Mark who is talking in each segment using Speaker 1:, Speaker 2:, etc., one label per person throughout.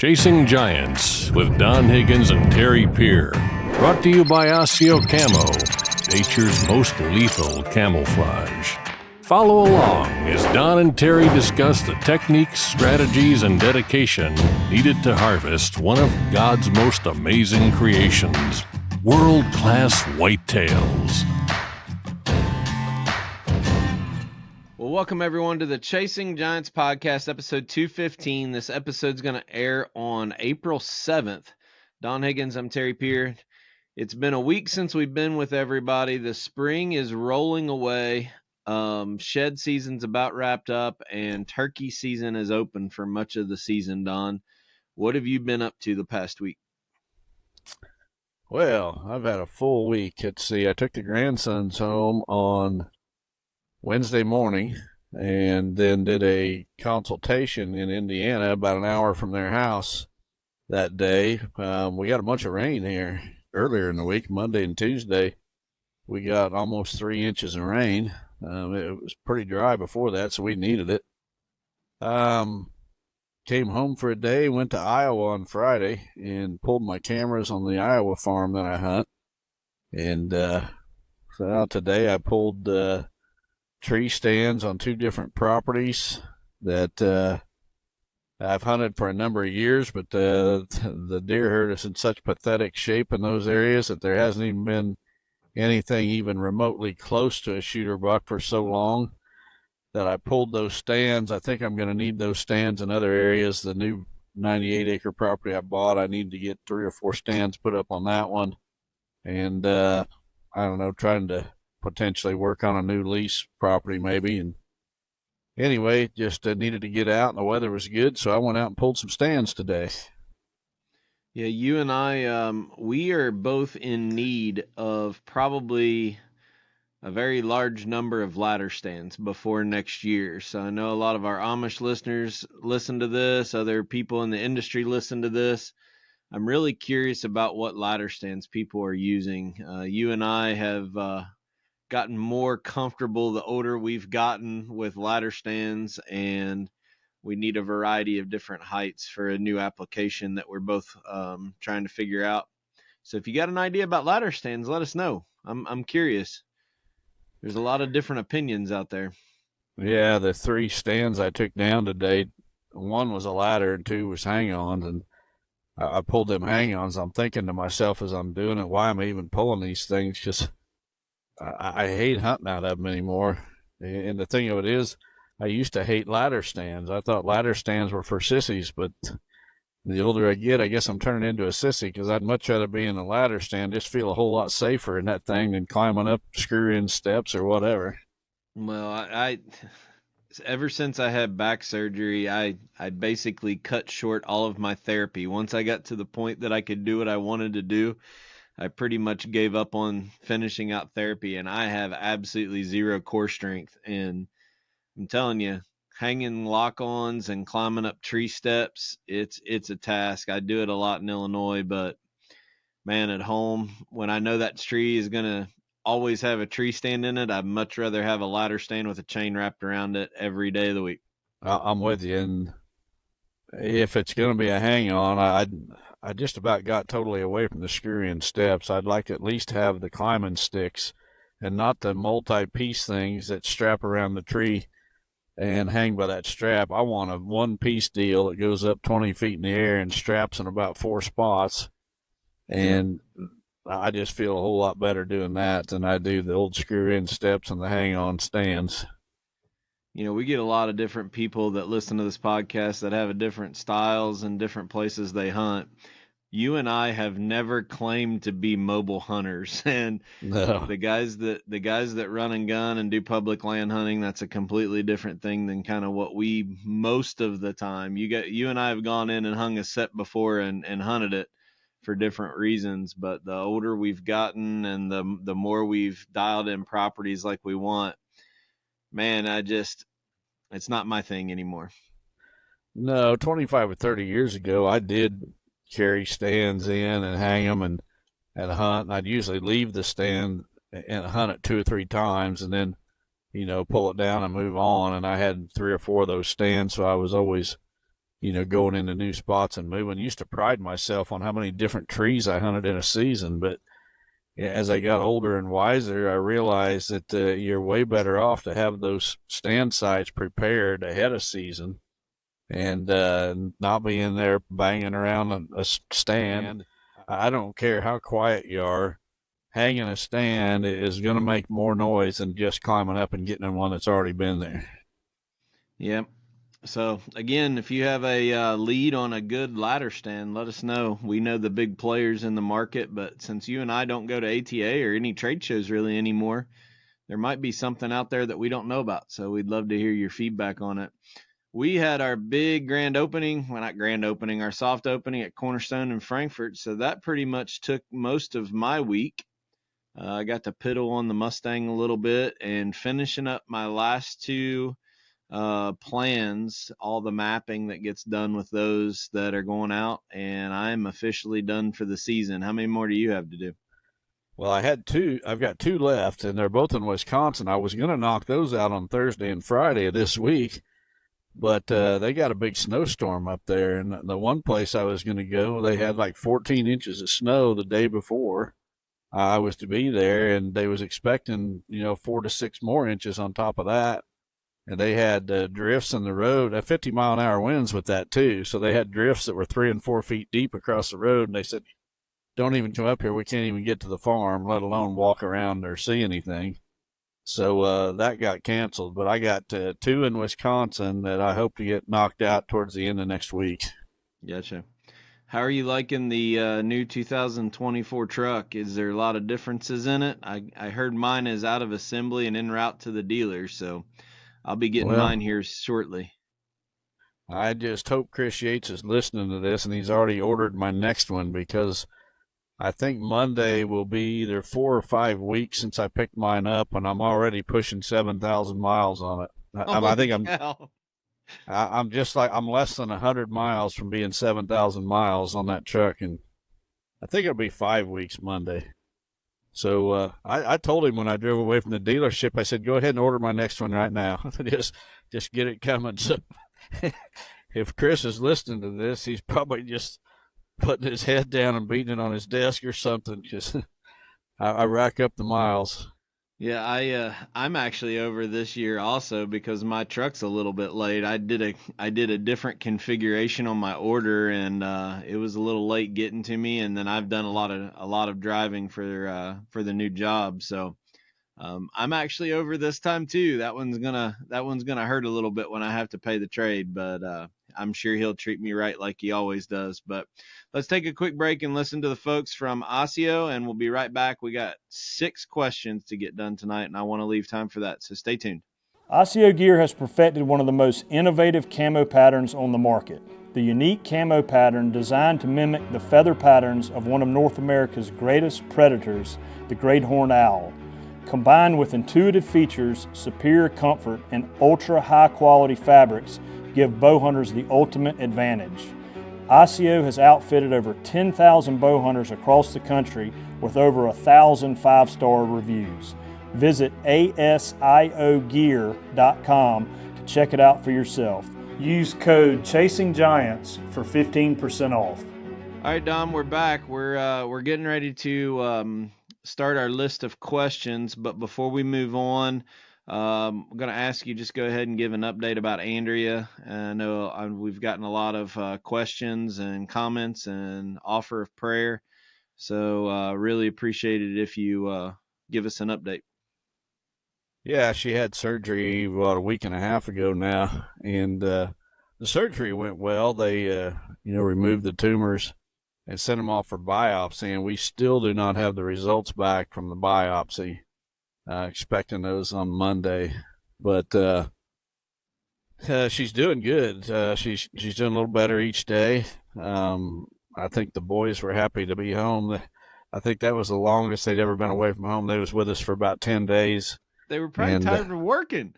Speaker 1: Chasing Giants with Don Higgins and Terry Peer. Brought to you by Osseo Camo, nature's most lethal camouflage. Follow along as Don and Terry discuss the techniques, strategies, and dedication needed to harvest one of God's most amazing creations, world-class whitetails.
Speaker 2: Well, welcome everyone to the Chasing Giants podcast, episode 215. This episode's going to air on April 7th. Don Higgins, I'm Terry Peer. It's been a week since we've been with everybody. The spring is rolling away. Shed season's about wrapped up, and turkey season is open for much of the season. Don, what have you been up to the past week?
Speaker 3: Well, I've had a full week. Let's see, I took the grandsons home on Wednesday morning and then did a consultation in Indiana about an hour from their house that day. We got a bunch of rain here earlier in the week, Monday and Tuesday. We got almost 3 inches of rain. It was pretty dry before that, so we needed it. Came home for a day, went to Iowa on Friday and pulled my cameras on the Iowa farm that I hunt. And so today I pulled tree stands on 2 different properties that I've hunted for a number of years, but the deer herd is in such pathetic shape in those areas that there hasn't even been anything even remotely close to a shooter buck for so long that I pulled those stands. I think I'm going to need those stands in other areas. The new 98-acre property I bought, I need to get 3 or 4 stands put up on that one. And I don't know, trying to potentially work on a new lease property maybe. And anyway, just needed to get out, and the weather was good, so I went out and pulled some stands today.
Speaker 2: Yeah, you and I, we are both in need of probably a very large number of ladder stands before next year. So I know a lot of our Amish listeners listen to this, other people in the industry listen to this. I'm really curious about what ladder stands people are using. You and I have gotten more comfortable the older we've gotten with ladder stands, and we need a variety of different heights for a new application that we're both trying to figure out. So if you got an idea about ladder stands, let us know. I'm curious. There's a lot of different opinions out there.
Speaker 3: Yeah, the 3 stands I took down today, 1 was a ladder and 2 was hang-ons, and I pulled them hang-ons. I'm thinking to myself as I'm doing it, why am I even pulling these things? Because I hate hunting out of them anymore. And the thing of it is, I used to hate ladder stands. I thought ladder stands were for sissies, but the older I get, I guess I'm turning into a sissy, because I'd much rather be in a ladder stand, just feel a whole lot safer in that thing than climbing up screw-in steps or whatever.
Speaker 2: Well, I ever since I had back surgery, I basically cut short all of my therapy. Once I got to the point that I could do what I wanted to do, I pretty much gave up on finishing out therapy, and I have absolutely zero core strength. And I'm telling you, hanging lock-ons and climbing up tree steps, it's a task. I do it a lot in Illinois, but man, at home, when I know that tree is going to always have a tree stand in it, I'd much rather have a ladder stand with a chain wrapped around it every day of the week.
Speaker 3: I'm with you. And if it's going to be a hang-on, I just about got totally away from the screw-in steps. I'd like to at least have the climbing sticks and not the multi-piece things that strap around the tree and hang by that strap. I want a one-piece deal that goes up 20 feet in the air and straps in about 4 spots. And I just feel a whole lot better doing that than I do the old screw-in steps and the hang-on stands.
Speaker 2: You know, we get a lot of different people that listen to this podcast that have different styles and different places they hunt. You and I have never claimed to be mobile hunters, and
Speaker 3: No.
Speaker 2: the guys that run and gun and do public land hunting, that's a completely different thing than kind of what we most of the time. You and I have gone in and hung a set before and hunted it for different reasons, but the older we've gotten and the more we've dialed in properties like we want, man, it's not my thing anymore.
Speaker 3: No, 25 or 30 years ago, I did carry stands in and hang them and hunt. And I'd usually leave the stand and hunt it 2 or 3 times and then, pull it down and move on. And I had 3 or 4 of those stands, so I was always, going into new spots and moving. Used to pride myself on how many different trees I hunted in a season, but as I got older and wiser, I realized that you're way better off to have those stand sites prepared ahead of season and not be in there banging around a stand. I don't care how quiet you are. Hanging a stand is going to make more noise than just climbing up and getting in one that's already been there.
Speaker 2: Yep. So again, if you have a lead on a good ladder stand, let us know. We know the big players in the market, but since you and I don't go to ATA or any trade shows really anymore, there might be something out there that we don't know about. So we'd love to hear your feedback on it. We had our big grand opening, well, not grand opening, our soft opening at Cornerstone in Frankfurt. So that pretty much took most of my week. I got to piddle on the Mustang a little bit and finishing up my last two plans, all the mapping that gets done with those that are going out, and I'm officially done for the season. How many more do you have to do?
Speaker 3: Well, I've got two left, and they're both in Wisconsin. I was going to knock those out on Thursday and Friday of this week, but they got a big snowstorm up there, and the one place I was going to go, they had like 14 inches of snow the day before I was to be there, and they was expecting 4 to 6 more inches on top of that. And they had drifts in the road, 50-mile-an-hour winds with that too. So they had drifts that were 3 and 4 feet deep across the road. And they said, "Don't even come up here. We can't even get to the farm, let alone walk around or see anything." So that got canceled. But I got 2 in Wisconsin that I hope to get knocked out towards the end of next week.
Speaker 2: Gotcha. How are you liking the new 2024 truck? Is there a lot of differences in it? I heard mine is out of assembly and en route to the dealer, so I'll be getting mine here shortly.
Speaker 3: I just hope Chris Yates is listening to this, and he's already ordered my next one, because I think Monday will be either 4 or 5 weeks since I picked mine up, and I'm already pushing 7,000 miles on it. I think I'm just like, I'm less than 100 miles from being 7,000 miles on that truck, and I think it'll be 5 weeks Monday. So I told him when I drove away from the dealership, I said, "Go ahead and order my next one right now. just get it coming." So if Chris is listening to this, he's probably just putting his head down and beating it on his desk or something, because I rack up the miles.
Speaker 2: Yeah, I'm actually over this year also because my truck's a little bit late. I did a different configuration on my order, and it was a little late getting to me. And then I've done a lot of driving for the new job, so I'm actually over this time too. That one's gonna hurt a little bit when I have to pay the trade, but I'm sure he'll treat me right like he always does. But let's take a quick break and listen to the folks from Osseo, and we'll be right back. We got 6 questions to get done tonight, and I want to leave time for that, so stay tuned.
Speaker 4: Osseo Gear has perfected one of the most innovative camo patterns on the market. The unique camo pattern designed to mimic the feather patterns of one of North America's greatest predators, the great horned owl. Combined with intuitive features, superior comfort, and ultra high quality fabrics, give bow hunters the ultimate advantage. Osseo has outfitted over 10,000 bow hunters across the country with over 1,000 5-star reviews. Visit asiogear.com to check it out for yourself. Use code CHASINGGIANTS for 15% off.
Speaker 2: All right, Dom, we're back. We're getting ready to start our list of questions, but before we move on, I'm going to ask you just go ahead and give an update about Andrea. I know we've gotten a lot of questions and comments and offer of prayer, so really appreciate it if you give us an update.
Speaker 3: Yeah, she had surgery about a week and a half ago now, and the surgery went well. They removed the tumors and sent them off for biopsy, and we still do not have the results back from the biopsy. Expecting those on Monday, but she's doing good. She's doing a little better each day. I think the boys were happy to be home. I think that was the longest they'd ever been away from home. They was with us for about 10 days.
Speaker 2: They were probably tired of working.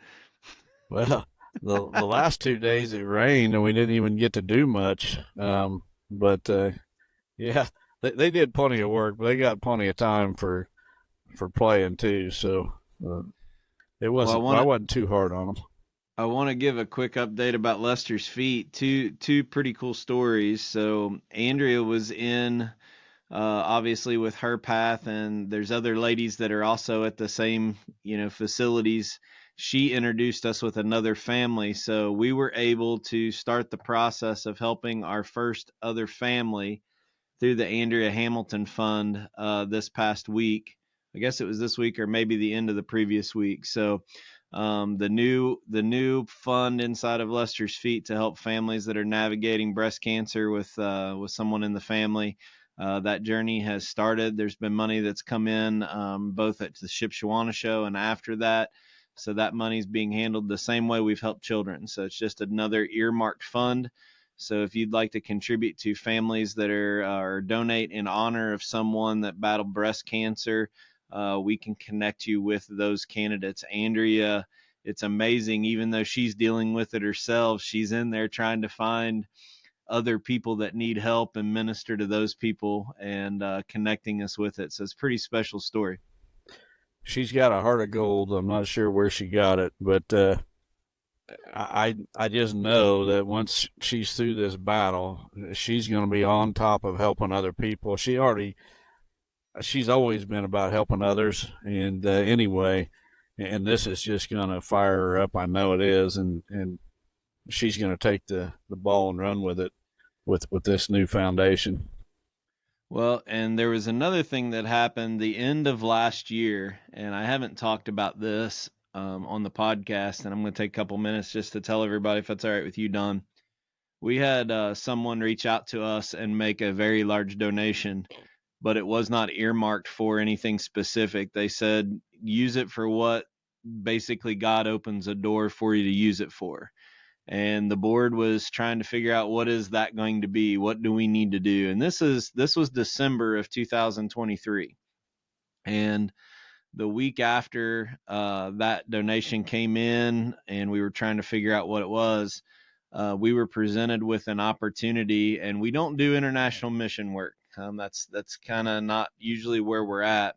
Speaker 3: Well, the last 2 days it rained and we didn't even get to do much. But yeah, they did plenty of work, but they got plenty of time for playing too. So it wasn't. I wasn't too hard on them.
Speaker 2: I want to give a quick update about Lester's Feet. Two pretty cool stories. So Andrea was in obviously with her path, and there's other ladies that are also at the same facilities. She introduced us with another family, so we were able to start the process of helping our first other family through the Andrea Hamilton Fund this past week. I guess it was this week or maybe the end of the previous week. So the new fund inside of Lester's Feet to help families that are navigating breast cancer with someone in the family. That journey has started. There's been money that's come in both at the Shipshewana show and after that. So that money is being handled the same way we've helped children. So it's just another earmarked fund. So if you'd like to contribute to families that are or donate in honor of someone that battled breast cancer, we can connect you with those candidates. Andrea, it's amazing. Even though she's dealing with it herself, she's in there trying to find other people that need help and minister to those people and connecting us with it. So it's a pretty special story.
Speaker 3: She's got a heart of gold. I'm not sure where she got it, but I just know that once she's through this battle, she's going to be on top of helping other people. She's always been about helping others, and anyway, and this is just going to fire her up. I know it is, and she's going to take the ball and run with it with this new foundation.
Speaker 2: Well, and there was another thing that happened the end of last year, and I haven't talked about this on the podcast, and I'm going to take a couple minutes just to tell everybody, if that's all right with you, Don. We had someone reach out to us and make a very large donation, but it was not earmarked for anything specific. They said, use it for what basically God opens a door for you to use it for. And the board was trying to figure out, what is that going to be? What do we need to do? And this was December of 2023. And the week after that donation came in and we were trying to figure out what it was, we were presented with an opportunity. And we don't do international mission work. That's kind of not usually where we're at.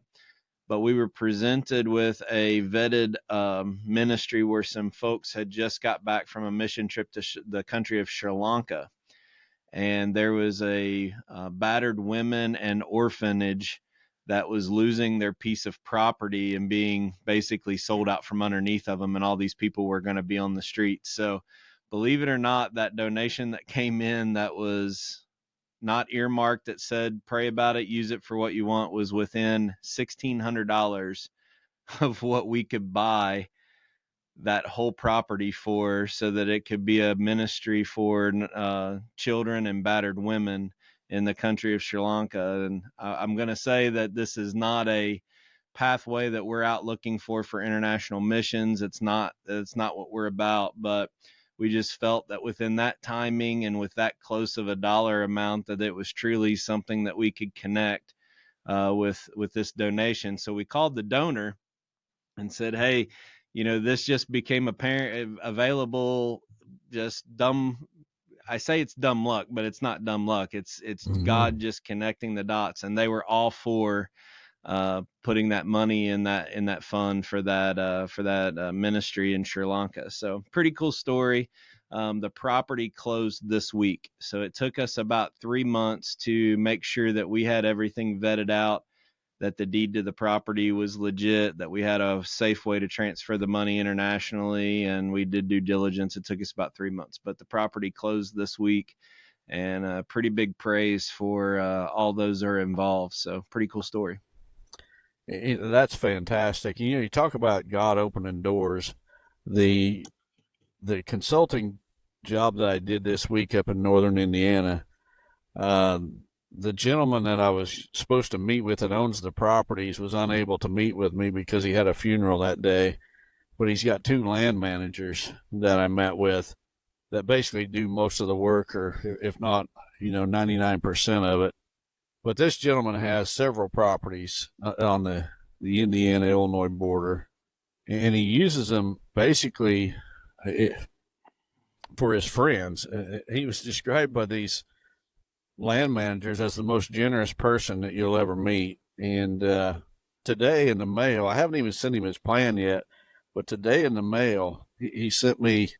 Speaker 2: But we were presented with a vetted ministry where some folks had just got back from a mission trip to the country of Sri Lanka. And there was a battered women and orphanage that was losing their piece of property and being basically sold out from underneath of them. And all these people were going to be on the streets. So believe it or not, that donation that came in that was not earmarked, that said, pray about it, use it for what you want, was within $1,600 of what we could buy that whole property for, so that it could be a ministry for children and battered women in the country of Sri Lanka. And I'm going to say that this is not a pathway that we're out looking for international missions. It's not what we're about, but we just felt that within that timing and with that close of a dollar amount, that it was truly something that we could connect with this donation. So we called the donor and said, hey, this just became available, just dumb. I say it's dumb luck, but it's not dumb luck. It's God just connecting the dots. And they were all for putting that money in that fund for that ministry in Sri Lanka. So pretty cool story. The property closed this week, so it took us about 3 months to make sure that we had everything vetted out, that the deed to the property was legit, that we had a safe way to transfer the money internationally, and we did due diligence. It took us about 3 months, but the property closed this week, and pretty big praise for all those that are involved. So pretty cool story.
Speaker 3: That's fantastic. You talk about God opening doors. The consulting job that I did this week up in northern Indiana, the gentleman that I was supposed to meet with that owns the properties was unable to meet with me because he had a funeral that day. But he's got 2 land managers that I met with that basically do most of the work, or if not, 99% of it. But this gentleman has several properties on the Indiana-Illinois border, and he uses them basically for his friends. He was described by these land managers as the most generous person that you'll ever meet. And today in the mail, I haven't even sent him his plan yet, but today in the mail, he sent me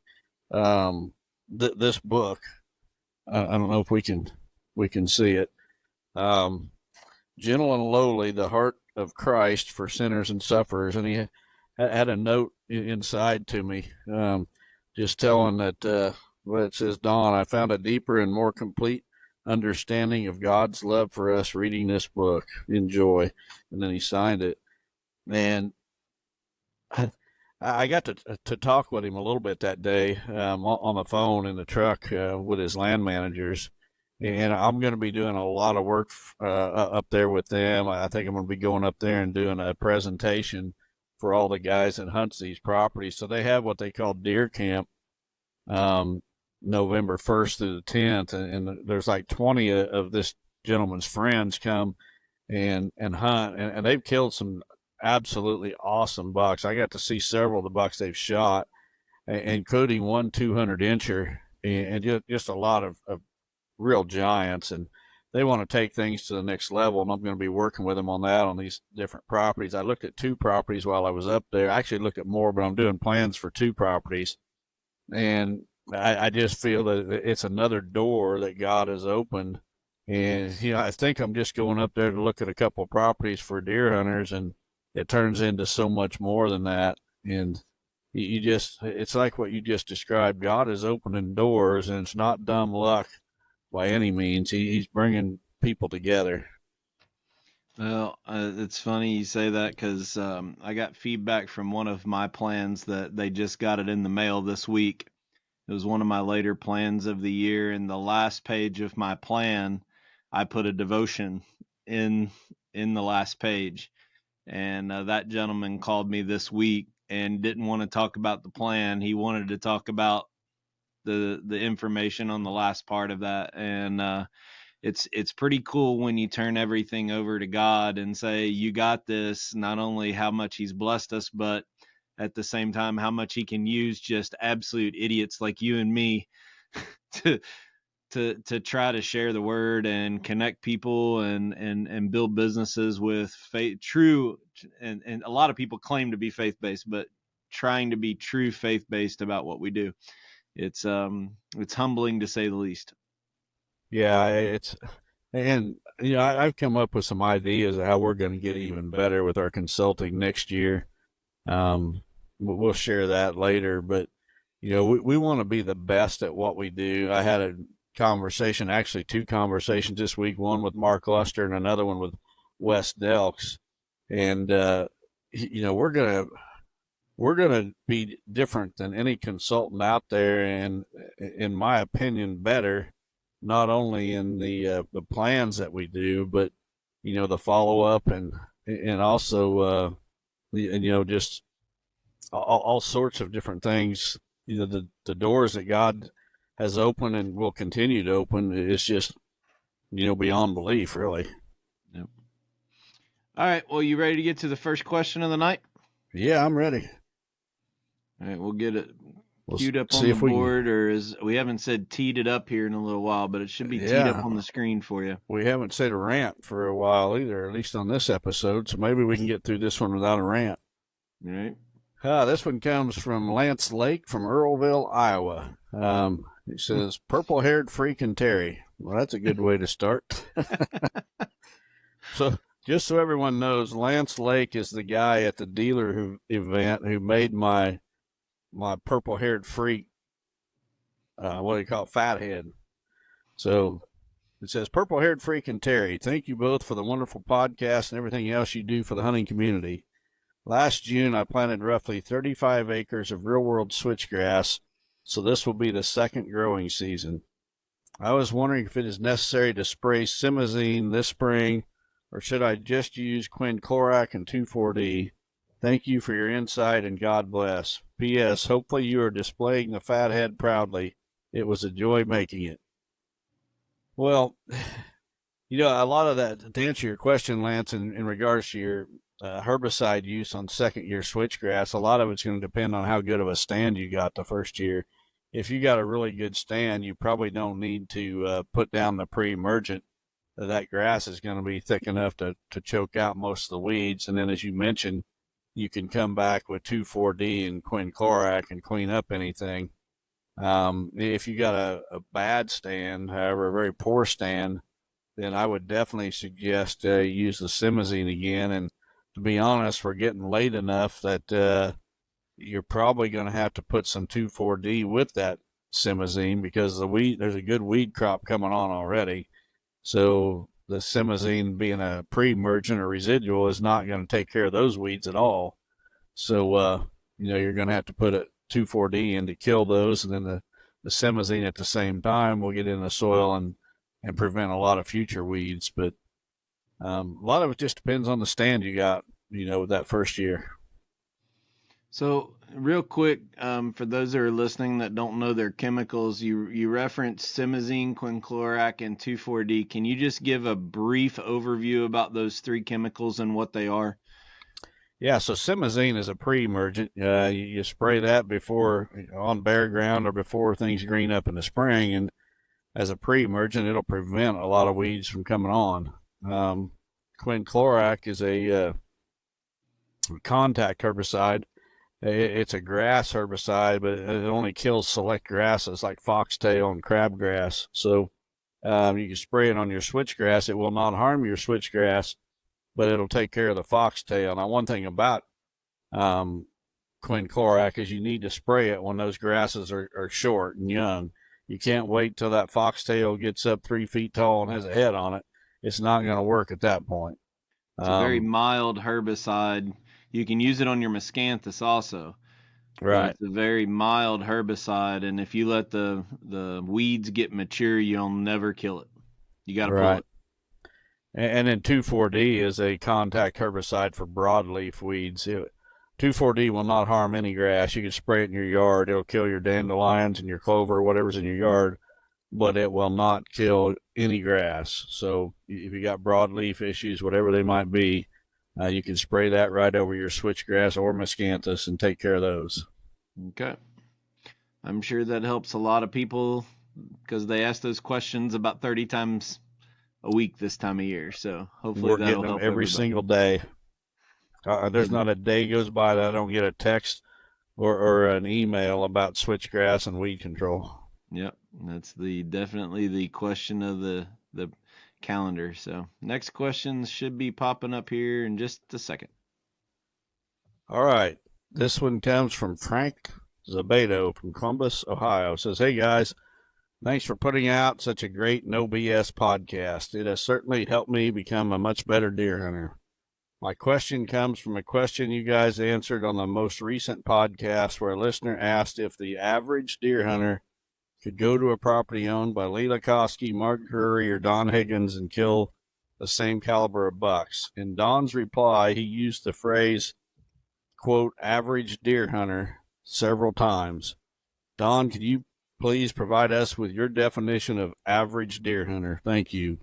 Speaker 3: this book. I don't know if we can see it. Gentle and Lowly, the Heart of Christ for Sinners and Sufferers. And he had a note inside to me, just telling that, well, it says, Don, I found a deeper and more complete understanding of God's love for us reading this book. Enjoy. And then he signed it. And I got to talk with him a little bit that day on the phone in the truck with his land managers. And I'm going to be doing a lot of work up there with them. I think I'm going to be going up there and doing a presentation for all the guys that hunts these properties. So they have what they call deer camp November 1st through the 10th. And there's like 20 of this gentleman's friends come and hunt. And they've killed some absolutely awesome bucks. I got to see several of the bucks they've shot, including one 200-incher and just a lot of real giants, and they want to take things to the next level, and I'm going to be working with them on that on these different properties. I looked at 2 properties while I was up there. I actually looked at more, but I'm doing plans for 2 properties, and I just feel that it's another door that God has opened. And I think I'm just going up there to look at a couple of properties for deer hunters, and it turns into so much more than that. And it's like what you just described. God is opening doors, and it's not dumb luck by any means. He's bringing people together.
Speaker 2: Well, it's funny you say that, because I got feedback from one of my plans that they just got it in the mail this week. It was one of my later plans of the year, and the last page of my plan, I put a devotion in the last page. And that gentleman called me this week and didn't want to talk about the plan. He wanted to talk about the information on the last part of that. And it's pretty cool when you turn everything over to God and say, you got this. Not only how much he's blessed us, but at the same time, how much he can use just absolute idiots like you and me to try to share the word and connect people and build businesses with faith, true. And a lot of people claim to be faith-based, but trying to be true faith-based about what we do. It's humbling to say the least.
Speaker 3: Yeah, I've come up with some ideas of how we're going to get even better with our consulting next year. We'll share that later, but we want to be the best at what we do. I had a conversation, actually 2 conversations this week, one with Mark Luster and another one with Wes Delks. And, we're going to be different than any consultant out there. And in my opinion, better, not only in the plans that we do, but, the follow up and also, just all sorts of different things. The doors that God has opened and will continue to open, it's just, beyond belief, really.
Speaker 2: Yep. All right. Well, you ready to get to the first question of the night?
Speaker 3: Yeah, I'm ready.
Speaker 2: All right. We'll get it queued up on the board, or we haven't said teed it up here in a little while, but it should be teed up on the screen for you.
Speaker 3: We haven't said a rant for a while either, at least on this episode, so maybe we can get through this one without a rant.
Speaker 2: All right.
Speaker 3: This one comes from Lance Lake from Earlville, Iowa. He says, purple-haired freaking Terry. Well, that's a good way to start. So, just so everyone knows, Lance Lake is the guy at the dealer event who made my purple-haired freak, what do you call it, fathead. So, it says, purple-haired freaking Terry, thank you both for the wonderful podcast and everything else you do for the hunting community. Last June, I planted roughly 35 acres of real-world switchgrass, so this will be the second growing season. I was wondering if it is necessary to spray simazine this spring, or should I just use quinclorac and 2,4-D? Thank you for your insight, and God bless. P.S. Hopefully you are displaying the fathead proudly. It was a joy making it. Well, a lot of that, to answer your question, Lance, in regards to your herbicide use on second-year switchgrass, a lot of it's going to depend on how good of a stand you got the first year. If you got a really good stand, you probably don't need to put down the pre-emergent. That grass is going to be thick enough to choke out most of the weeds. And then, as you mentioned, you can come back with 2,4-D and quinclorac and clean up anything. If you got a bad stand, however, a very poor stand, then I would definitely suggest use the simazine again. And to be honest, we're getting late enough that you're probably going to have to put some 2,4-D with that simazine, because there's a good weed crop coming on already. So the simazine, being a pre-emergent or residual, is not going to take care of those weeds at all. So you're going to have to put a 2,4-D in to kill those, and then the simazine at the same time will get in the soil and prevent a lot of future weeds. But a lot of it just depends on the stand you got, with that first year.
Speaker 2: So real quick, for those that are listening that don't know their chemicals, you referenced simazine, quinclorac, and 2,4-D. Can you just give a brief overview about those three chemicals and what they are?
Speaker 3: Yeah, so simazine is a pre-emergent. You spray that before on bare ground or before things green up in the spring, and as a pre-emergent, it'll prevent a lot of weeds from coming on. Quinclorac is a contact herbicide. It's a grass herbicide, but it only kills select grasses like foxtail and crabgrass. So you can spray it on your switchgrass. It will not harm your switchgrass, but it'll take care of the foxtail. Now, one thing about quinclorac is you need to spray it when those grasses are short and young. You can't wait till that foxtail gets up 3 feet tall and has a head on it. It's not going to work at that point.
Speaker 2: It's a very mild herbicide. You can use it on your miscanthus also.
Speaker 3: Right.
Speaker 2: It's a very mild herbicide, and if you let the weeds get mature, you'll never kill it. You got to pull it.
Speaker 3: And then 2,4-D is a contact herbicide for broadleaf weeds. 2,4-D will not harm any grass. You can spray it in your yard. It'll kill your dandelions and your clover, whatever's in your yard, but it will not kill any grass. So if you got broadleaf issues, whatever they might be, you can spray that right over your switchgrass or miscanthus and take care of those.
Speaker 2: Okay. I'm sure that helps a lot of people because they ask those questions about 30 times a week this time of year. So hopefully
Speaker 3: we're
Speaker 2: that'll
Speaker 3: getting them
Speaker 2: help
Speaker 3: every
Speaker 2: everybody.
Speaker 3: single day. There's not a day goes by that I don't get a text or an email about switchgrass and weed control.
Speaker 2: Yep, that's definitely the question of the calendar. So next questions should be popping up here in just a second.
Speaker 3: All right. This one comes from Frank Zabedo from Columbus, Ohio. It says, hey guys, thanks for putting out such a great no BS podcast. It has certainly helped me become a much better deer hunter. My question comes from a question you guys answered on the most recent podcast where a listener asked if the average deer hunter could go to a property owned by Lee Lakosky, Mark Curry, or Don Higgins and kill the same caliber of bucks. In Don's reply, he used the phrase, quote, average deer hunter several times. Don, could you please provide us with your definition of average deer hunter? Thank you.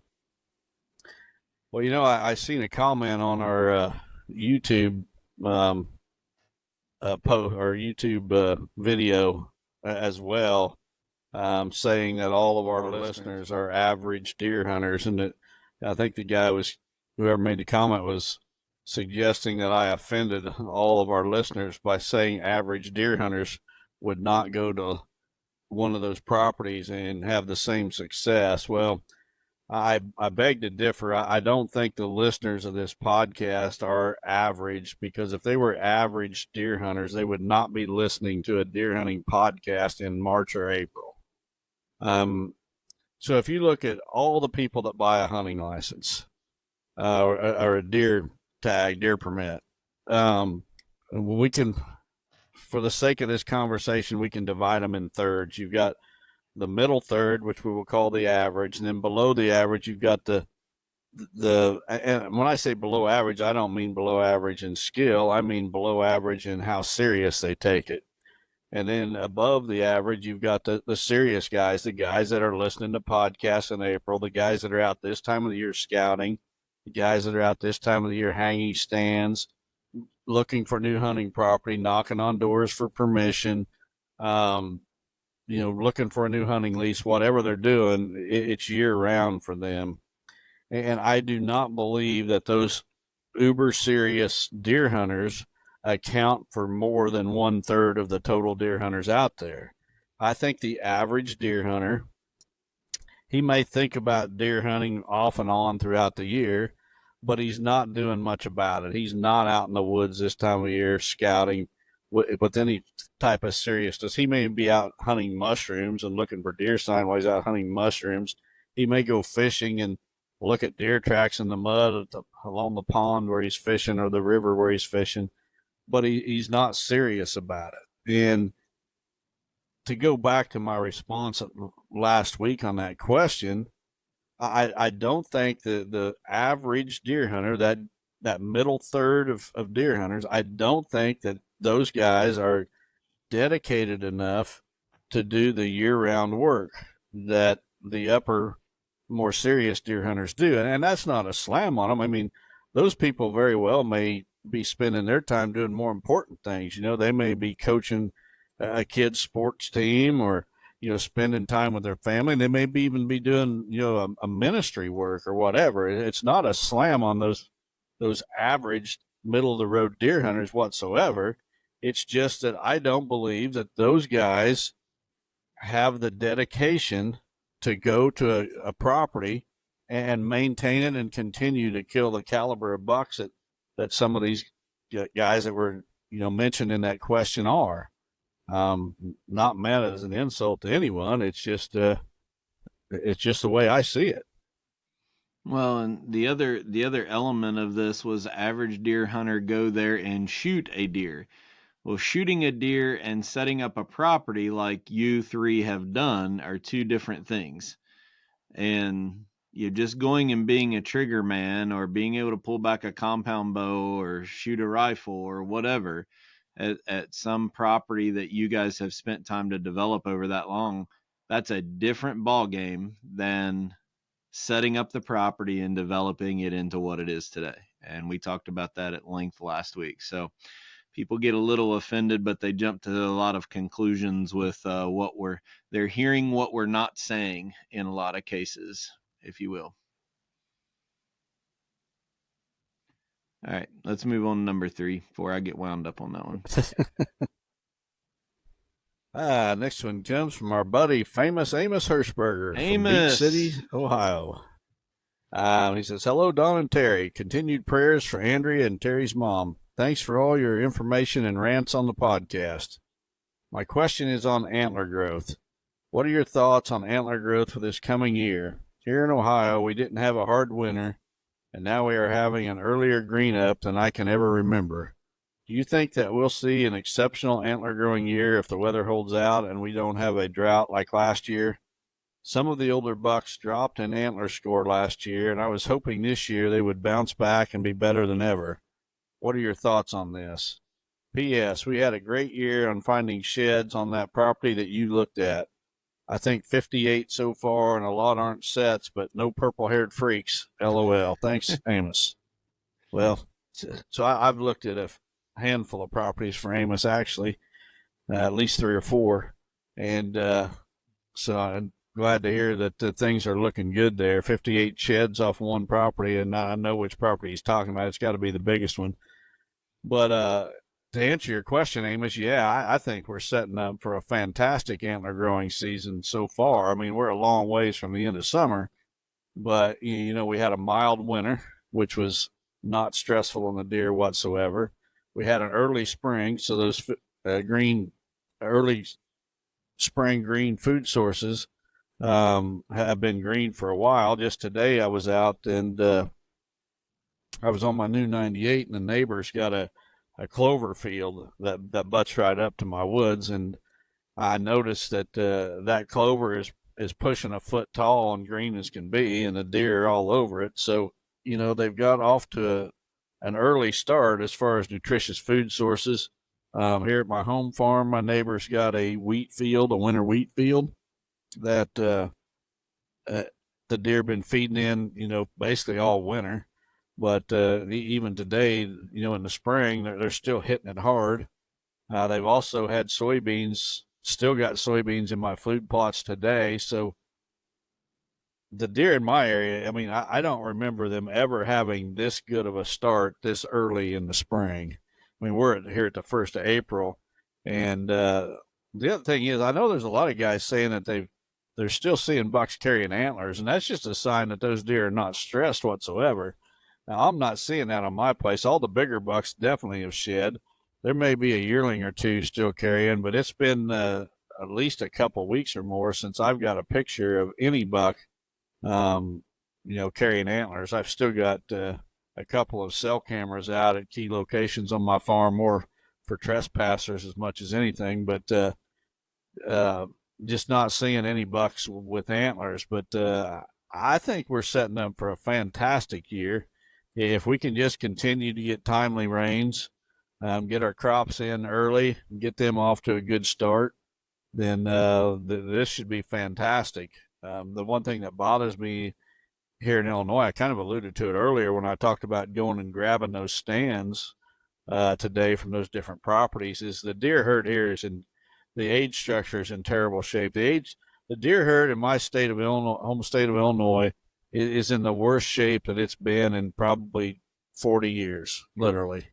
Speaker 3: Well, I seen a comment on our YouTube post or YouTube video as well, saying that all of our listeners are average deer hunters, and that I think the guy whoever made the comment was suggesting that I offended all of our listeners by saying average deer hunters would not go to one of those properties and have the same success. Well, I beg to differ. I don't think the listeners of this podcast are average, because if they were average deer hunters, they would not be listening to a deer hunting podcast in March or April. So if you look at all the people that buy a hunting license or a deer tag, deer permit, we can, for the sake of this conversation, we can divide them in thirds. You've got the middle third, which we will call the average, and then below the average, you've got the and when I say below average, I don't mean below average in skill. I mean below average in how serious they take it. And then above the average, you've got the serious guys, the guys that are listening to podcasts in April, the guys that are out this time of the year scouting, the guys that are out this time of the year hanging stands, looking for new hunting property, knocking on doors for permission, looking for a new hunting lease, whatever they're doing, it's year round for them. And I do not believe that those uber serious deer hunters account for more than 1/3 of the total deer hunters out there. I think the average deer hunter, he may think about deer hunting off and on throughout the year, but he's not doing much about it. He's not out in the woods this time of year scouting with any type of seriousness. He may be out hunting mushrooms and looking for deer sign while he's out hunting mushrooms. He may go fishing and look at deer tracks in the mud along the pond where he's fishing or the river where he's fishing, but he's not serious about it. And to go back to my response last week on that question, I don't think the average deer hunter, that middle third of deer hunters, I don't think that those guys are dedicated enough to do the year-round work that the upper, more serious deer hunters do. And that's not a slam on them. I mean, those people very well may be spending their time doing more important things. They may be coaching a kid's sports team or, spending time with their family. They may even be doing, a ministry work or whatever. It's not a slam on those average middle of the road deer hunters whatsoever. It's just that I don't believe that those guys have the dedication to go to a property and maintain it and continue to kill the caliber of bucks that some of these guys that were, mentioned in that question are. Not meant as an insult to anyone. It's just the way I see it.
Speaker 2: Well, and the other element of this was average deer hunter go there and shoot a deer. Well, shooting a deer and setting up a property like you three have done are two different things. And just going and being a trigger man or being able to pull back a compound bow or shoot a rifle or whatever at some property that you guys have spent time to develop over that long, that's a different ball game than setting up the property and developing it into what it is today. And we talked about that at length last week. So people get a little offended, but they jump to a lot of conclusions with they're hearing what we're not saying in a lot of cases, if you will. All right, let's move on to number 3 before I get wound up on that one.
Speaker 3: Next one comes from our buddy, famous Amos Hirschberger from Beach City, Ohio. He says, "Hello, Don and Terry. Continued prayers for Andrea and Terry's mom. Thanks for all your information and rants on the podcast. My question is on antler growth. What are your thoughts on antler growth for this coming year? Here in Ohio, we didn't have a hard winter, and now we are having an earlier green up than I can ever remember. Do you think that we'll see an exceptional antler growing year if the weather holds out and we don't have a drought like last year? Some of the older bucks dropped an antler score last year, and I was hoping this year they would bounce back and be better than ever. What are your thoughts on this? P.S. We had a great year on finding sheds on that property that you looked at. I think 58 so far, and a lot aren't sets, but no purple-haired freaks. LOL. Thanks, Amos." Well, so I've looked at a handful of properties for Amos, actually, at least 3 or 4. And so I'm glad to hear that things are looking good there. 58 sheds off one property, and I know which property he's talking about. It's got to be the biggest one. But to answer your question, Amos, yeah, I think we're setting up for a fantastic antler growing season so far. I mean, we're a long ways from the end of summer, but, we had a mild winter, which was not stressful on the deer whatsoever. We had an early spring, so those early spring green food sources have been green for a while. Just today I was out and I was on my new 98, and the neighbor's got a clover field that butts right up to my woods, and I noticed that that clover is pushing a foot tall and green as can be, and the deer are all over it. So, they've got off to an early start as far as nutritious food sources. Here at my home farm, my neighbor's got a winter wheat field that the deer been feeding in, basically all winter. But even today, in the spring, they're still hitting it hard. They've also had soybeans, still got soybeans in my food plots today. So the deer in my area, I mean, I don't remember them ever having this good of a start this early in the spring. I mean, we're here at the 1st of April. And the other thing is, I know there's a lot of guys saying that they're still seeing bucks carrying antlers, and that's just a sign that those deer are not stressed whatsoever. Now, I'm not seeing that on my place. All the bigger bucks definitely have shed. There may be a yearling or two still carrying, but it's been at least a couple weeks or more since I've got a picture of any buck, carrying antlers. I've still got a couple of cell cameras out at key locations on my farm, more for trespassers as much as anything, but just not seeing any bucks with antlers. But I think we're setting up for a fantastic year. If we can just continue to get timely rains, get our crops in early, and get them off to a good start, then this should be fantastic. The one thing that bothers me here in Illinois, I kind of alluded to it earlier when I talked about going and grabbing those stands today from those different properties, is the deer herd here is in the age structure is in terrible shape. The deer herd in my state of Illinois, home state of Illinois, is in the worst shape that it's been in probably 40 years, literally.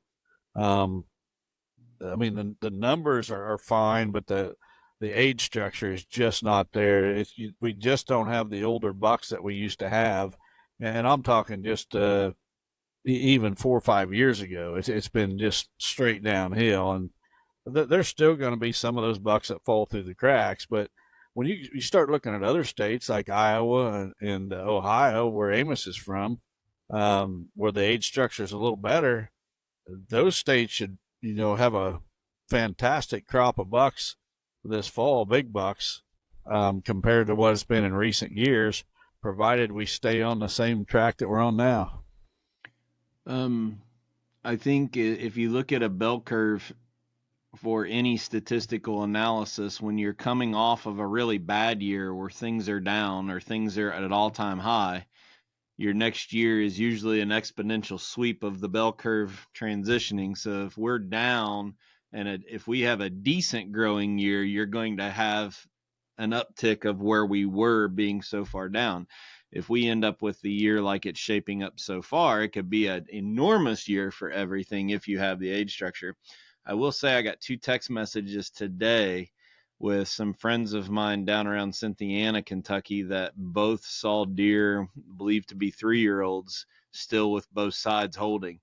Speaker 3: I mean, the numbers are fine, but the age structure is just not there. We just don't have the older bucks that we used to have. And I'm talking just even 4 or 5 years ago. It's been just straight downhill. And there's still going to be some of those bucks that fall through the cracks. But when you start looking at other states like Iowa and Ohio, where Amos is from, where the age structure is a little better, those states should, have a fantastic crop of bucks this fall, big bucks, compared to what it's been in recent years, provided we stay on the same track that we're on now.
Speaker 2: I think if you look at a bell curve for any statistical analysis, when you're coming off of a really bad year where things are down or things are at an all-time high, your next year is usually an exponential sweep of the bell curve transitioning. So if we're down and if we have a decent growing year, you're going to have an uptick of where we were being so far down. If we end up with the year like it's shaping up so far, it could be an enormous year for everything if you have the age structure. I will say I got 2 text messages today with some friends of mine down around Cynthiana, Kentucky, that both saw deer believed to be 3-year-olds still with both sides holding.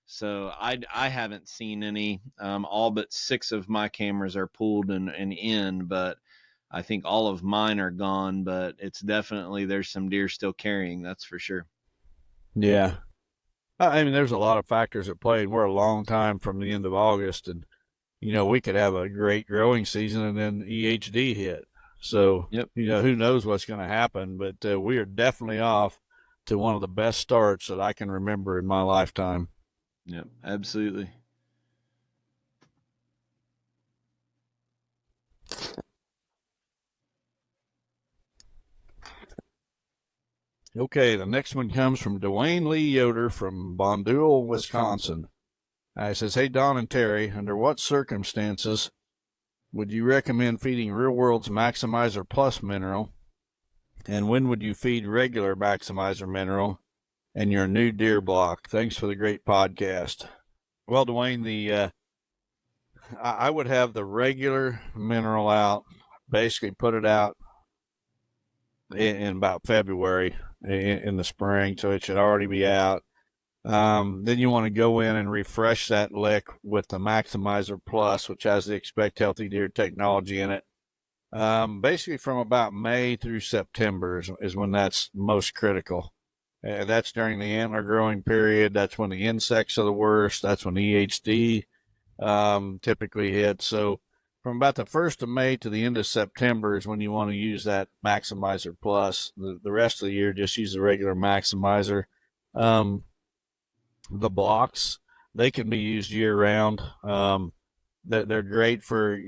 Speaker 2: So I haven't seen any. All but 6 of my cameras are pulled and in, but I think all of mine are gone. But it's definitely, there's some deer still carrying, that's for sure.
Speaker 3: Yeah. I mean, there's a lot of factors at play. We're a long time from the end of August, and we could have a great growing season and then EHD hit. So,
Speaker 2: Yep.
Speaker 3: Who knows what's going to happen, but we are definitely off to one of the best starts that I can remember in my lifetime.
Speaker 2: Yep, absolutely.
Speaker 3: Okay, the next one comes from Dwayne Lee Yoder from Bondeuil, Wisconsin. He says, "Hey, Don and Terry, under what circumstances would you recommend feeding Real World's Maximizer Plus mineral? And when would you feed regular Maximizer mineral and your new deer block? Thanks for the great podcast." Well, Dwayne, I would have the regular mineral out, basically put it out in about February in the spring, so it should already be out. Then you want to go in and refresh that lick with the Maximizer Plus, which has the Expect Healthy Deer technology in it. Basically from about May through September is when that's most critical. That's during the antler growing period. That's when the insects are the worst. That's when EHD typically hits. So from about the 1st of May to the end of September is when you want to use that Maximizer Plus. The rest of the year, just use the regular Maximizer. The blocks, they can be used year-round. They're great for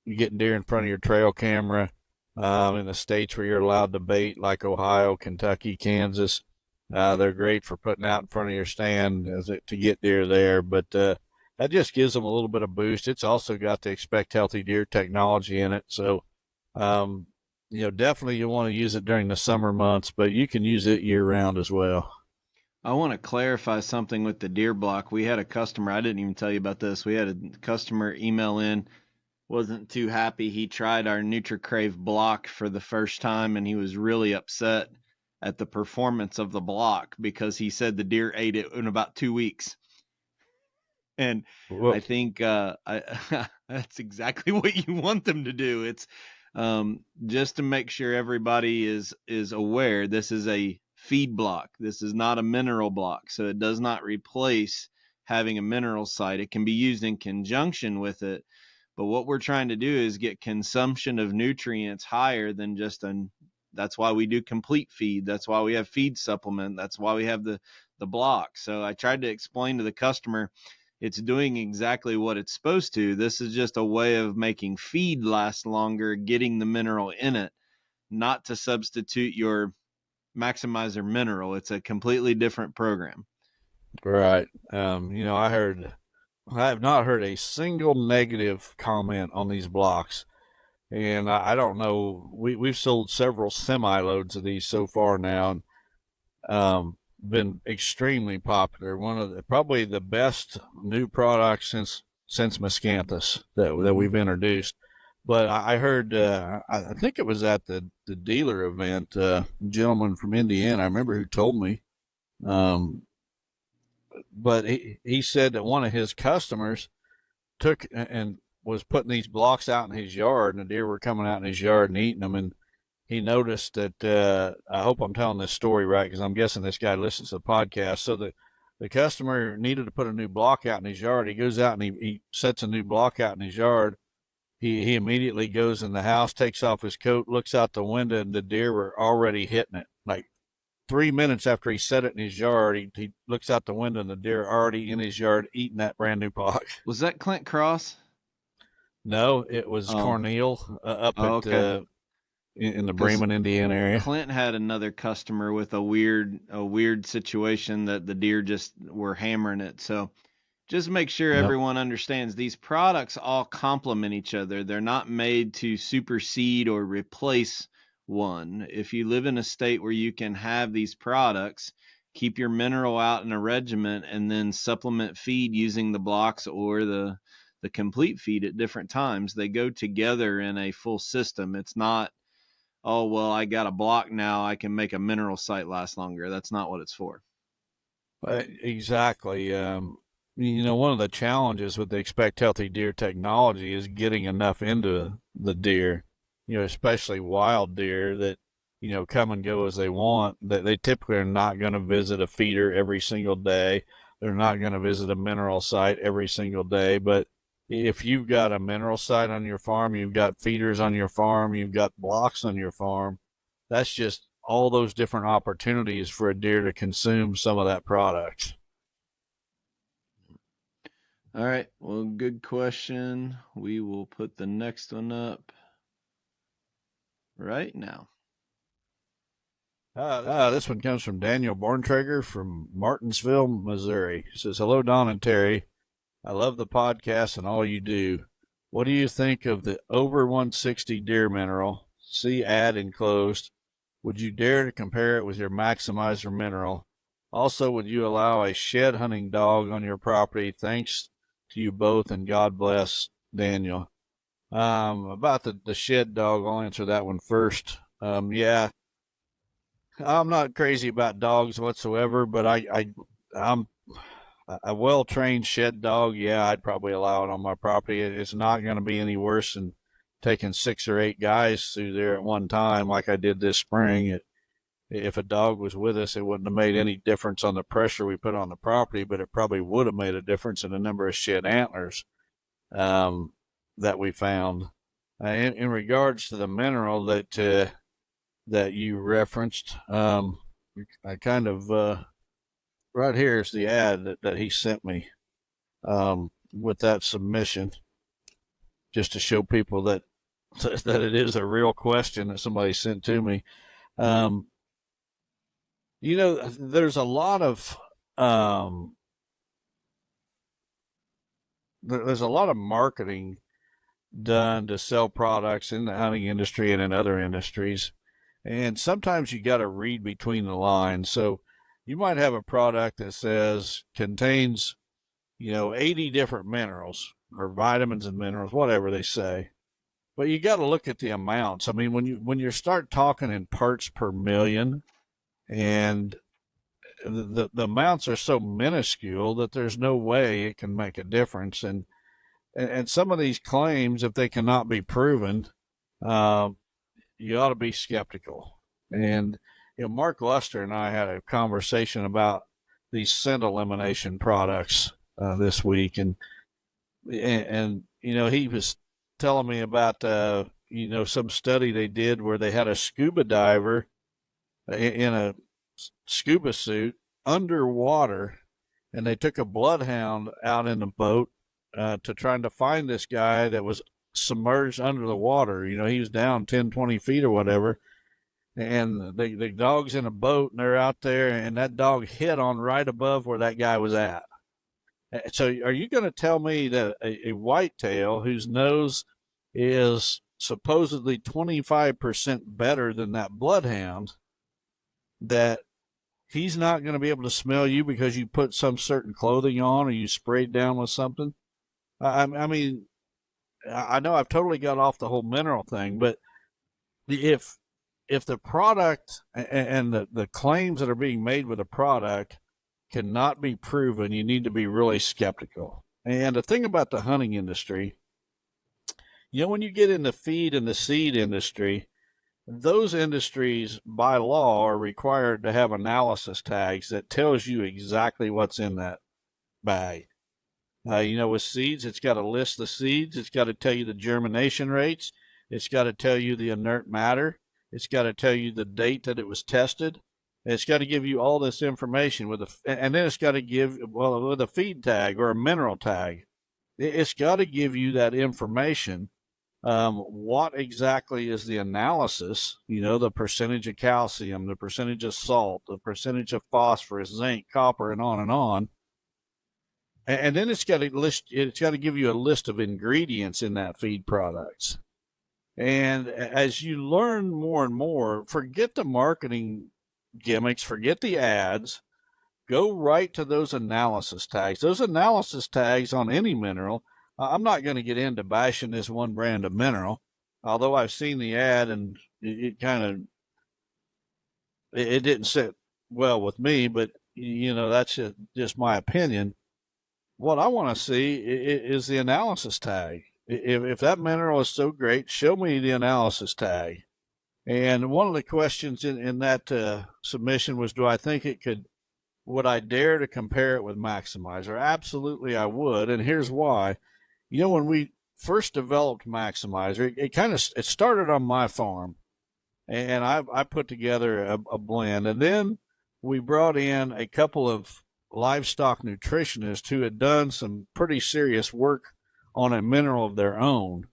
Speaker 3: getting deer in front of your trail camera in the states where you're allowed to bait, like Ohio, Kentucky, Kansas. They're great for putting out in front of your stand to get deer there, but that just gives them a little bit of boost. It's also got the Expect Healthy Deer technology in it, so definitely you want to use it during the summer months, but you can use it year-round as well.
Speaker 2: I want to clarify something with the deer block. We had a customer, I didn't even tell you about this. We had a customer email in, wasn't too happy. He tried our NutriCrave block for the first time, and he was really upset at the performance of the block because he said the deer ate it in about 2 weeks. And
Speaker 3: Whoa.
Speaker 2: I think that's exactly what you want them to do. It's just to make sure everybody is aware. This is a feed block. This is not a mineral block, so it does not replace having a mineral site. It can be used in conjunction with it, but what we're trying to do is get consumption of nutrients higher than just an. That's why we do complete feed. That's why we have feed supplement. That's why we have the block. So I tried to explain to the customer it's doing exactly what it's supposed to. This is just a way of making feed last longer, getting the mineral in it, not to substitute your maximizer mineral. It's a completely different program.
Speaker 3: Right. I have not heard a single negative comment on these blocks. And I don't know, we've sold several semi-loads of these so far now, and been extremely popular. One of probably the best new products since Miscanthus that we've introduced. But I heard, I think it was at the dealer event, a gentleman from Indiana, I remember, who told me, but he said that one of his customers took and was putting these blocks out in his yard, and the deer were coming out in his yard and eating them. And he noticed that, I hope I'm telling this story right, because I'm guessing this guy listens to the podcast. So the customer needed to put a new block out in his yard. He goes out and he sets a new block out in his yard. He immediately goes in the house, takes off his coat, looks out the window, and the deer were already hitting it. Like 3 minutes after he set it in his yard, he looks out the window, and the deer are already in his yard eating that brand new block.
Speaker 2: Was that Clint Cross?
Speaker 3: No, it was Cornel up at in the Bremen, Indiana area.
Speaker 2: Clint had another customer with a weird situation that the deer just were hammering it. So just make sure everyone understands these products all complement each other. They're not made to supersede or replace one. If you live in a state where you can have these products, keep your mineral out in a regiment and then supplement feed using the blocks or the complete feed at different times. They go together in a full system. It's not, oh, well, I got a block now, I can make a mineral site last longer. That's not what it's for.
Speaker 3: Exactly. One of the challenges with the Expect Healthy Deer technology is getting enough into the deer, especially wild deer that, come and go as they want. That they typically are not going to visit a feeder every single day. They're not going to visit a mineral site every single day. But if you've got a mineral site on your farm, you've got feeders on your farm, you've got blocks on your farm, that's just all those different opportunities for a deer to consume some of that product.
Speaker 2: All right. Well, good question. We will put the next one up right now.
Speaker 3: This one comes from Daniel Borntrager from Martinsville, Missouri. He says, "Hello, Don and Terry. I love the podcast and all you do. What do you think of the over 160 deer mineral? See ad enclosed. Would you dare to compare it with your maximizer mineral? Also, would you allow a shed hunting dog on your property? Thanks to you both, and God bless, Daniel." About the shed dog, I'll answer that one first. Yeah, I'm not crazy about dogs whatsoever, but I'm a well-trained shed dog. Yeah, I'd probably allow it on my property. It's not going to be any worse than taking 6 or 8 guys through there at one time like I did this spring. If a dog was with us, it wouldn't have made any difference on the pressure we put on the property, but it probably would have made a difference in the number of shed antlers that we found. In regards to the mineral that you referenced, I kind of right here is the ad that he sent me with that submission, just to show people that it is a real question that somebody sent to me. There's a lot of marketing done to sell products in the hunting industry and in other industries, and sometimes you got to read between the lines. So you might have a product that says contains, 80 different minerals or vitamins and minerals, whatever they say. But you got to look at the amounts. I mean, when you start talking in parts per million, and the amounts are so minuscule that there's no way it can make a difference. And some of these claims, if they cannot be proven, you ought to be skeptical. And Mark Luster and I had a conversation about these scent elimination products this week, and he was telling me about some study they did where they had a scuba diver in a scuba suit underwater, and they took a bloodhound out in the boat to trying to find this guy that was submerged under the water. He was down 10, 20 feet or whatever. And the dog's in a boat, and they're out there, and that dog hit on right above where that guy was at. So are you going to tell me that a whitetail whose nose is supposedly 25% better than that bloodhound, that he's not going to be able to smell you because you put some certain clothing on or you sprayed down with something? I mean, I know I've totally got off the whole mineral thing, but if the product and the claims that are being made with a product cannot be proven, you need to be really skeptical. And the thing about the hunting industry, when you get in the feed and the seed industry, those industries by law are required to have analysis tags that tells you exactly what's in that bag. With seeds, it's got to list the seeds. It's got to tell you the germination rates. It's got to tell you the inert matter. It's got to tell you the date that it was tested. It's got to give you all this information and then it's got to give, with a feed tag or a mineral tag, it's got to give you that information. What exactly is the analysis? The percentage of calcium, the percentage of salt, the percentage of phosphorus, zinc, copper, and on and on. And then it's got to give you a list of ingredients in that feed products. And as you learn more and more, forget the marketing gimmicks, forget the ads, go right to those analysis tags. Those analysis tags on any mineral, I'm not going to get into bashing this one brand of mineral, although I've seen the ad and it didn't sit well with me, but that's just my opinion. What I want to see is the analysis tag. If that mineral is so great, show me the analysis tag. And one of the questions in that submission was, do I think would I dare to compare it with Maximizer? Absolutely, I would. And here's why. When we first developed Maximizer, it started on my farm, and I put together a blend. And then we brought in a couple of livestock nutritionists who had done some pretty serious work on a mineral of their own.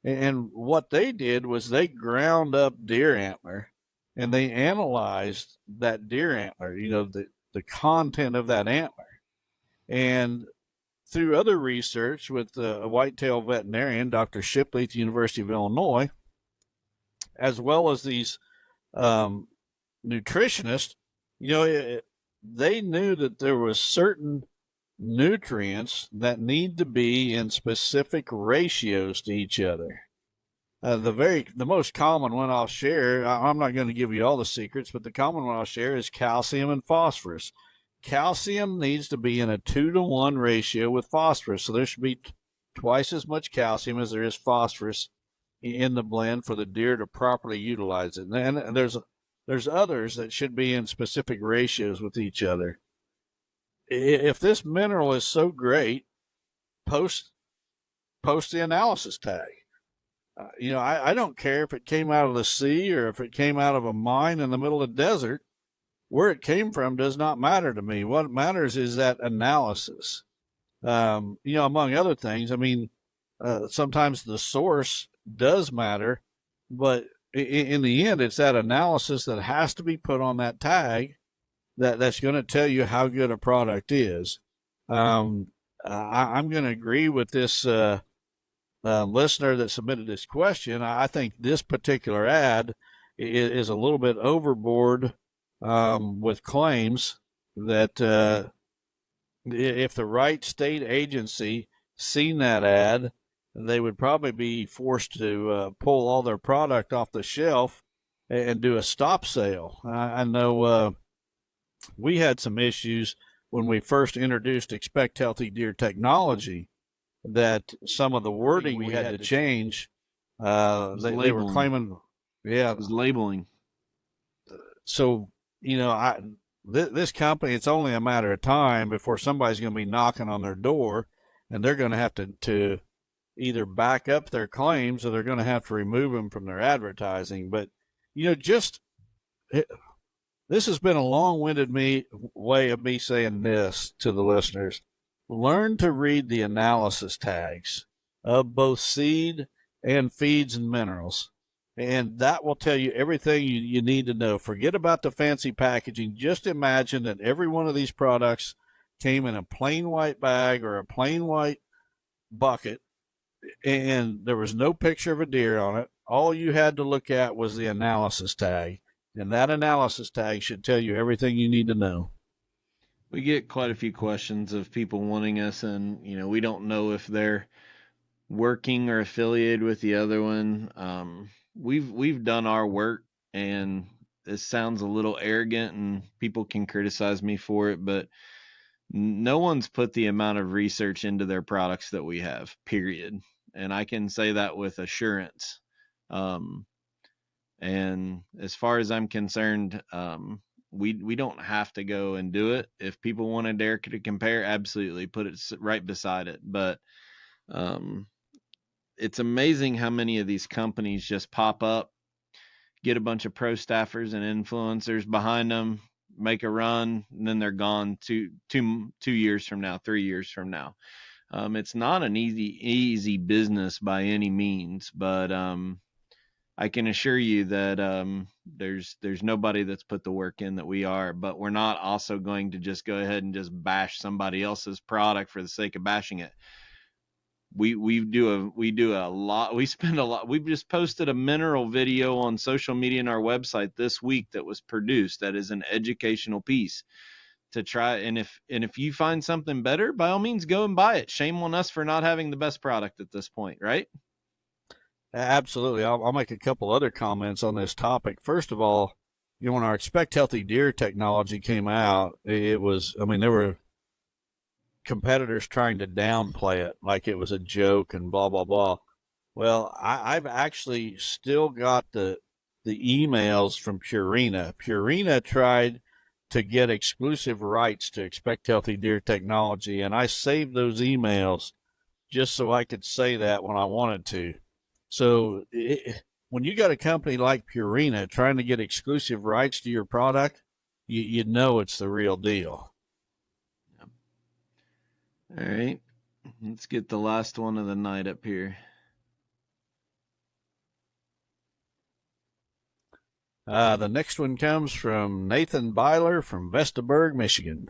Speaker 3: And what they did was they ground up deer antler, and they analyzed that deer antler, the content of that antler. And through other research with a whitetail veterinarian, Dr. Shipley at the University of Illinois, as well as these nutritionists, they knew that there was certain nutrients that need to be in specific ratios to each other. The most common one I'll share, I'm not going to give you all the secrets, but the common one I'll share is calcium and phosphorus. Calcium needs to be in a 2-to-1 ratio with phosphorus, so there should be twice as much calcium as there is phosphorus in the blend for the deer to properly utilize it. And there's others that should be in specific ratios with each other. If this mineral is so great, post the analysis tag. I don't care if it came out of the sea or if it came out of a mine in the middle of the desert. Where it came from does not matter to me. What matters is that analysis. Among other things, sometimes the source does matter, but in the end, it's that analysis that has to be put on that tag that's going to tell you how good a product is. I'm going to agree with this listener that submitted this question. I think this particular ad is a little bit overboard with claims. that if the right state agency seen that ad, they would probably be forced to pull all their product off the shelf and do a stop sale. I know we had some issues when we first introduced Expect Healthy Deer technology, that some of the wording we had to change. They were claiming, yeah,
Speaker 2: it was labeling.
Speaker 3: So, this company, it's only a matter of time before somebody's going to be knocking on their door, and they're going to have to either back up their claims or they're going to have to remove them from their advertising. But, this has been a long-winded way of me saying this to the listeners. Learn to read the analysis tags of both seed and feeds and minerals. And that will tell you everything you need to know. Forget about the fancy packaging. Just imagine that every one of these products came in a plain white bag or a plain white bucket, and there was no picture of a deer on it. All you had to look at was the analysis tag. And that analysis tag should tell you everything you need to know.
Speaker 2: We get quite a few questions of people wanting us, and we don't know if they're working or affiliated with the other one. We've done our work, and this sounds a little arrogant, and people can criticize me for it, but no one's put the amount of research into their products that we have, period. And I can say that with assurance. And as far as I'm concerned, we don't have to go and do it. If people want to dare to compare, absolutely put it right beside it. But it's amazing how many of these companies just pop up, get a bunch of pro staffers and influencers behind them, make a run, and then they're gone 2 years from now, 3 years from now. It's not an easy business by any means, but I can assure you that there's nobody that's put the work in that we are, but we're not also going to just go ahead and just bash somebody else's product for the sake of bashing it. We do a lot. We spend a lot. We've just posted a mineral video on social media and our website this week that was produced. That is an educational piece to try. And if you find something better, by all means, go and buy it. Shame on us for not having the best product at this point, right?
Speaker 3: Absolutely. I'll make a couple other comments on this topic. First of all, when our Expect Healthy Deer technology came out, there were competitors trying to downplay it like it was a joke and blah, blah, blah. Well, I've actually still got the emails from Purina. Purina tried to get exclusive rights to Expect Healthy Deer technology, and I saved those emails just so I could say that when I wanted to. So when you got a company like Purina trying to get exclusive rights to your product, you know it's the real deal.
Speaker 2: All right, let's get the last one of the night up here.
Speaker 3: The next one comes from Nathan Byler from Vestaburg, Michigan.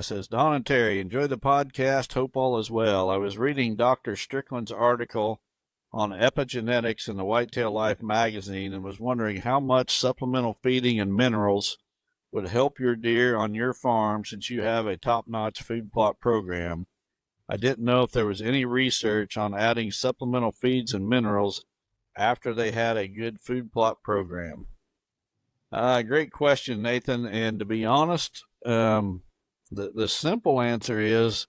Speaker 3: Says, Don and Terry, enjoy the podcast. Hope all is well. I was reading Dr. Strickland's article on epigenetics in the Whitetail Life magazine and was wondering how much supplemental feeding and minerals would help your deer on your farm since you have a top-notch food plot program. I didn't know if there was any research on adding supplemental feeds and minerals after they had a good food plot program. Great question, Nathan. And to be honest, the simple answer is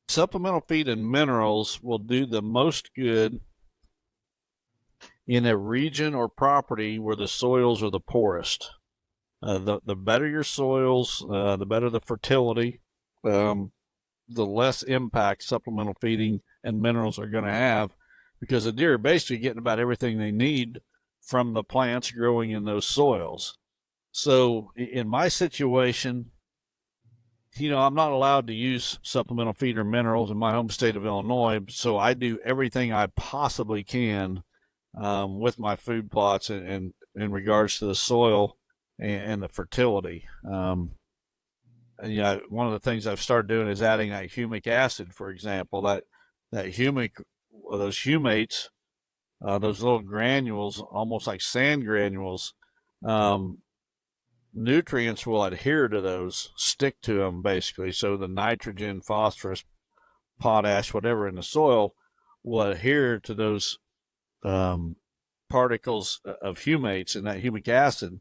Speaker 3: supplemental feed and minerals will do the most good in a region or property where the soils are the poorest. The better your soils, the better the fertility, the less impact supplemental feeding and minerals are going to have, because the deer are basically getting about everything they need from the plants growing in those soils. So in my situation, I'm not allowed to use supplemental feed or minerals in my home state of Illinois, so I do everything I possibly can with my food plots and in regards to the soil and the fertility. One of the things I've started doing is adding that humic acid, for example. That humic, those humates, those little granules, almost like sand granules, nutrients will adhere to those, stick to them basically. So the nitrogen, phosphorus, potash, whatever in the soil will adhere to those particles of humates and that humic acid,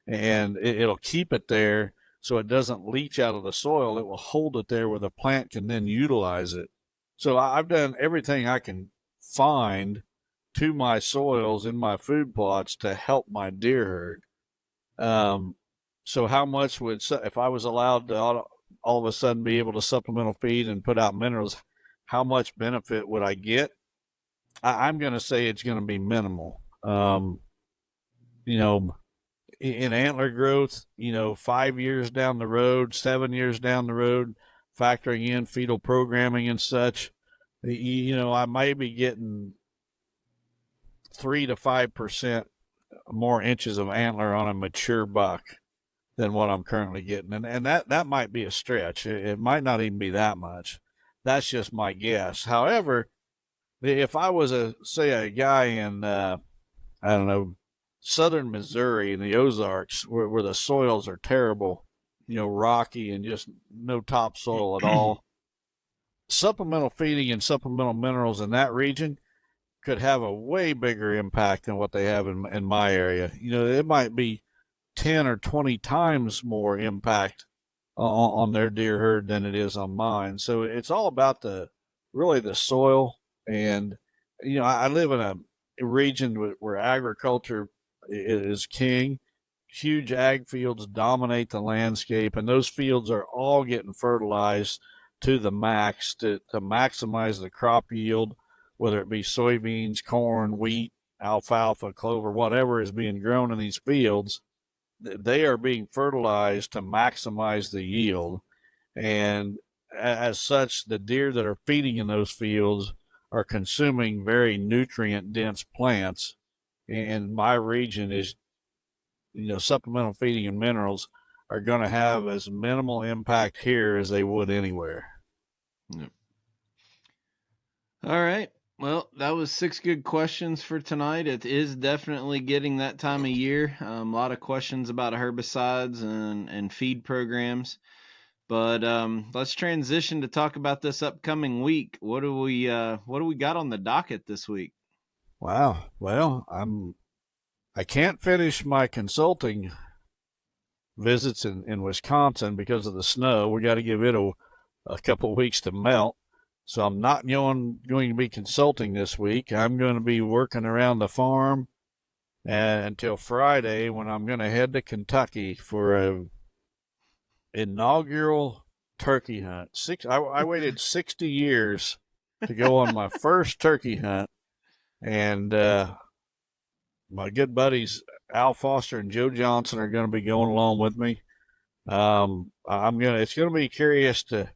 Speaker 3: and it'll keep it there so it doesn't leach out of the soil. It will hold it there where the plant can then utilize it. So I've done everything I can find to my soils in my food plots to help my deer herd. So how much would, if I was allowed to all of a sudden be able to supplemental feed and put out minerals, how much benefit would I get? I'm going to say it's going to be minimal. In antler growth, 5 years down the road, 7 years down the road, factoring in fetal programming and such, I may be getting 3 to 5% more inches of antler on a mature buck than what I'm currently getting. And that might be a stretch. It might not even be that much. That's just my guess. However, if I was a guy in, I don't know, southern Missouri in the Ozarks where the soils are terrible, rocky and just no topsoil at all, supplemental feeding and supplemental minerals in that region could have a way bigger impact than what they have in my area. It might be 10 or 20 times more impact on their deer herd than it is on mine. So it's all about really the soil. And, I live in a region where agriculture is king. Huge ag fields dominate the landscape, and those fields are all getting fertilized to the max to maximize the crop yield, whether it be soybeans, corn, wheat, alfalfa, clover, whatever is being grown in these fields. They are being fertilized to maximize the yield. And as such, the deer that are feeding in those fields are consuming very nutrient-dense plants. And my region is, supplemental feeding and minerals are going to have as minimal impact here as they would anywhere.
Speaker 2: Yep. All right. Well, that was 6 good questions for tonight. It is definitely getting that time of year. A lot of questions about herbicides and feed programs. But let's transition to talk about this upcoming week. What do we got on the docket this week?
Speaker 3: Wow. Well, I can't finish my consulting visits in Wisconsin because of the snow. We got to give it a couple of weeks to melt. So I'm not going to be consulting this week. I'm going to be working around the farm until Friday, when I'm going to head to Kentucky for a inaugural turkey hunt. I waited 60 years to go on my first turkey hunt, and my good buddies Al Foster and Joe Johnson are going to be going along with me. It's going to be curious to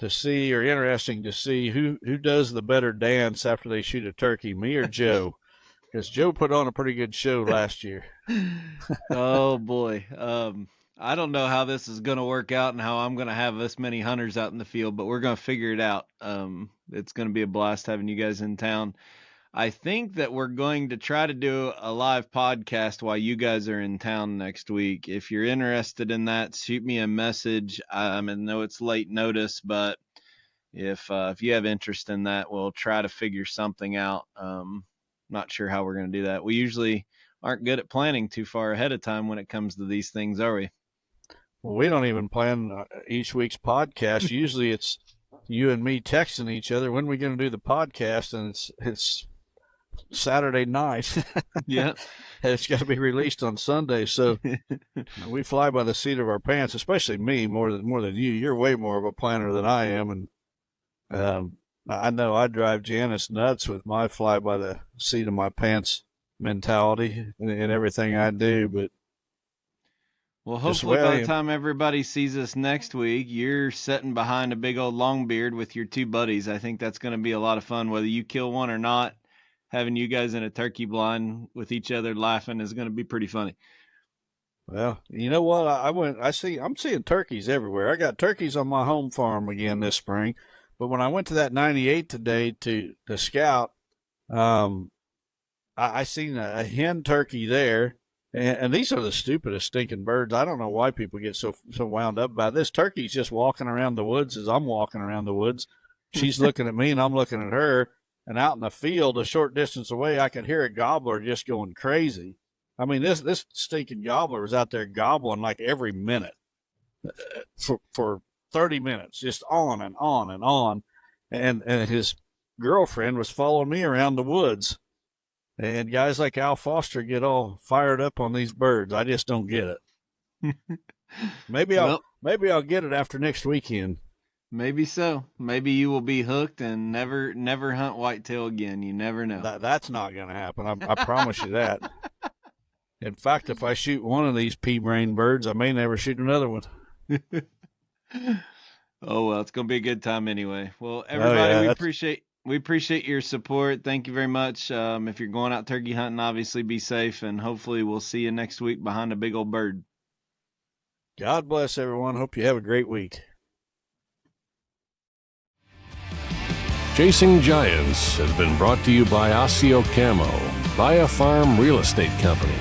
Speaker 3: see, or interesting to see, who does the better dance after they shoot a turkey, me or Joe, because Joe put on a pretty good show last year.
Speaker 2: Oh boy. I don't know how this is going to work out and how I'm going to have this many hunters out in the field, but we're going to figure it out. It's going to be a blast having you guys in town. I think that we're going to try to do a live podcast while you guys are in town next week. If you're interested in that, shoot me a message. I know it's late notice, but if you have interest in that, we'll try to figure something out. Not sure how we're going to do that. We usually aren't good at planning too far ahead of time when it comes to these things, are we?
Speaker 3: Well, we don't even plan each week's podcast. Usually it's you and me texting each other, when we're going to do the podcast, and it's Saturday night.
Speaker 2: Yeah.
Speaker 3: It's got to be released on Sunday. So we fly by the seat of our pants, especially me more than you. You're way more of a planner than I am. And I know I drive Janice nuts with my fly by the seat of my pants mentality in everything I do. But
Speaker 2: well, hopefully by the time everybody sees us next week, you're sitting behind a big old long beard with your 2 buddies. I think that's going to be a lot of fun, whether you kill one or not. Having you guys in a turkey blind with each other laughing is going to be pretty funny.
Speaker 3: Well, you know what? I'm seeing turkeys everywhere. I got turkeys on my home farm again this spring. But when I went to that 98 today to scout, I seen a hen turkey there, And these are the stupidest stinking birds. I don't know why people get so wound up by this. Turkey's just walking around the woods as I'm walking around the woods. She's looking at me and I'm looking at her. And out in the field, a short distance away, I could hear a gobbler just going crazy. I mean, this stinking gobbler was out there gobbling like every minute for 30 minutes, just on and on and on. And his girlfriend was following me around the woods. And guys like Al Foster get all fired up on these birds. I just don't get it. Maybe I'll get it after next weekend.
Speaker 2: Maybe so. Maybe you will be hooked and never hunt whitetail again. You never know.
Speaker 3: That's not going to happen. I promise you that. In fact, if I shoot one of these pea-brain birds, I may never shoot another one.
Speaker 2: Oh, well, it's going to be a good time anyway. Well, everybody, we appreciate your support. Thank you very much. If you're going out turkey hunting, obviously be safe, and hopefully we'll see you next week behind a big old bird.
Speaker 3: God bless everyone. Hope you have a great week.
Speaker 1: Chasing Giants has been brought to you by Osseo Camo, Via Farm Real Estate Company,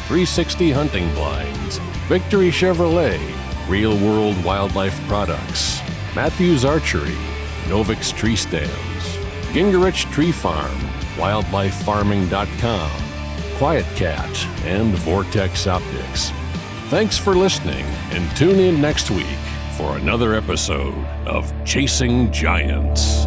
Speaker 1: 360 Hunting Blinds, Victory Chevrolet, Real World Wildlife Products, Matthews Archery, Novix Tree Stands, Gingerich Tree Farm, WildlifeFarming.com, Quiet Cat, and Vortex Optics. Thanks for listening, and tune in next week for another episode of Chasing Giants.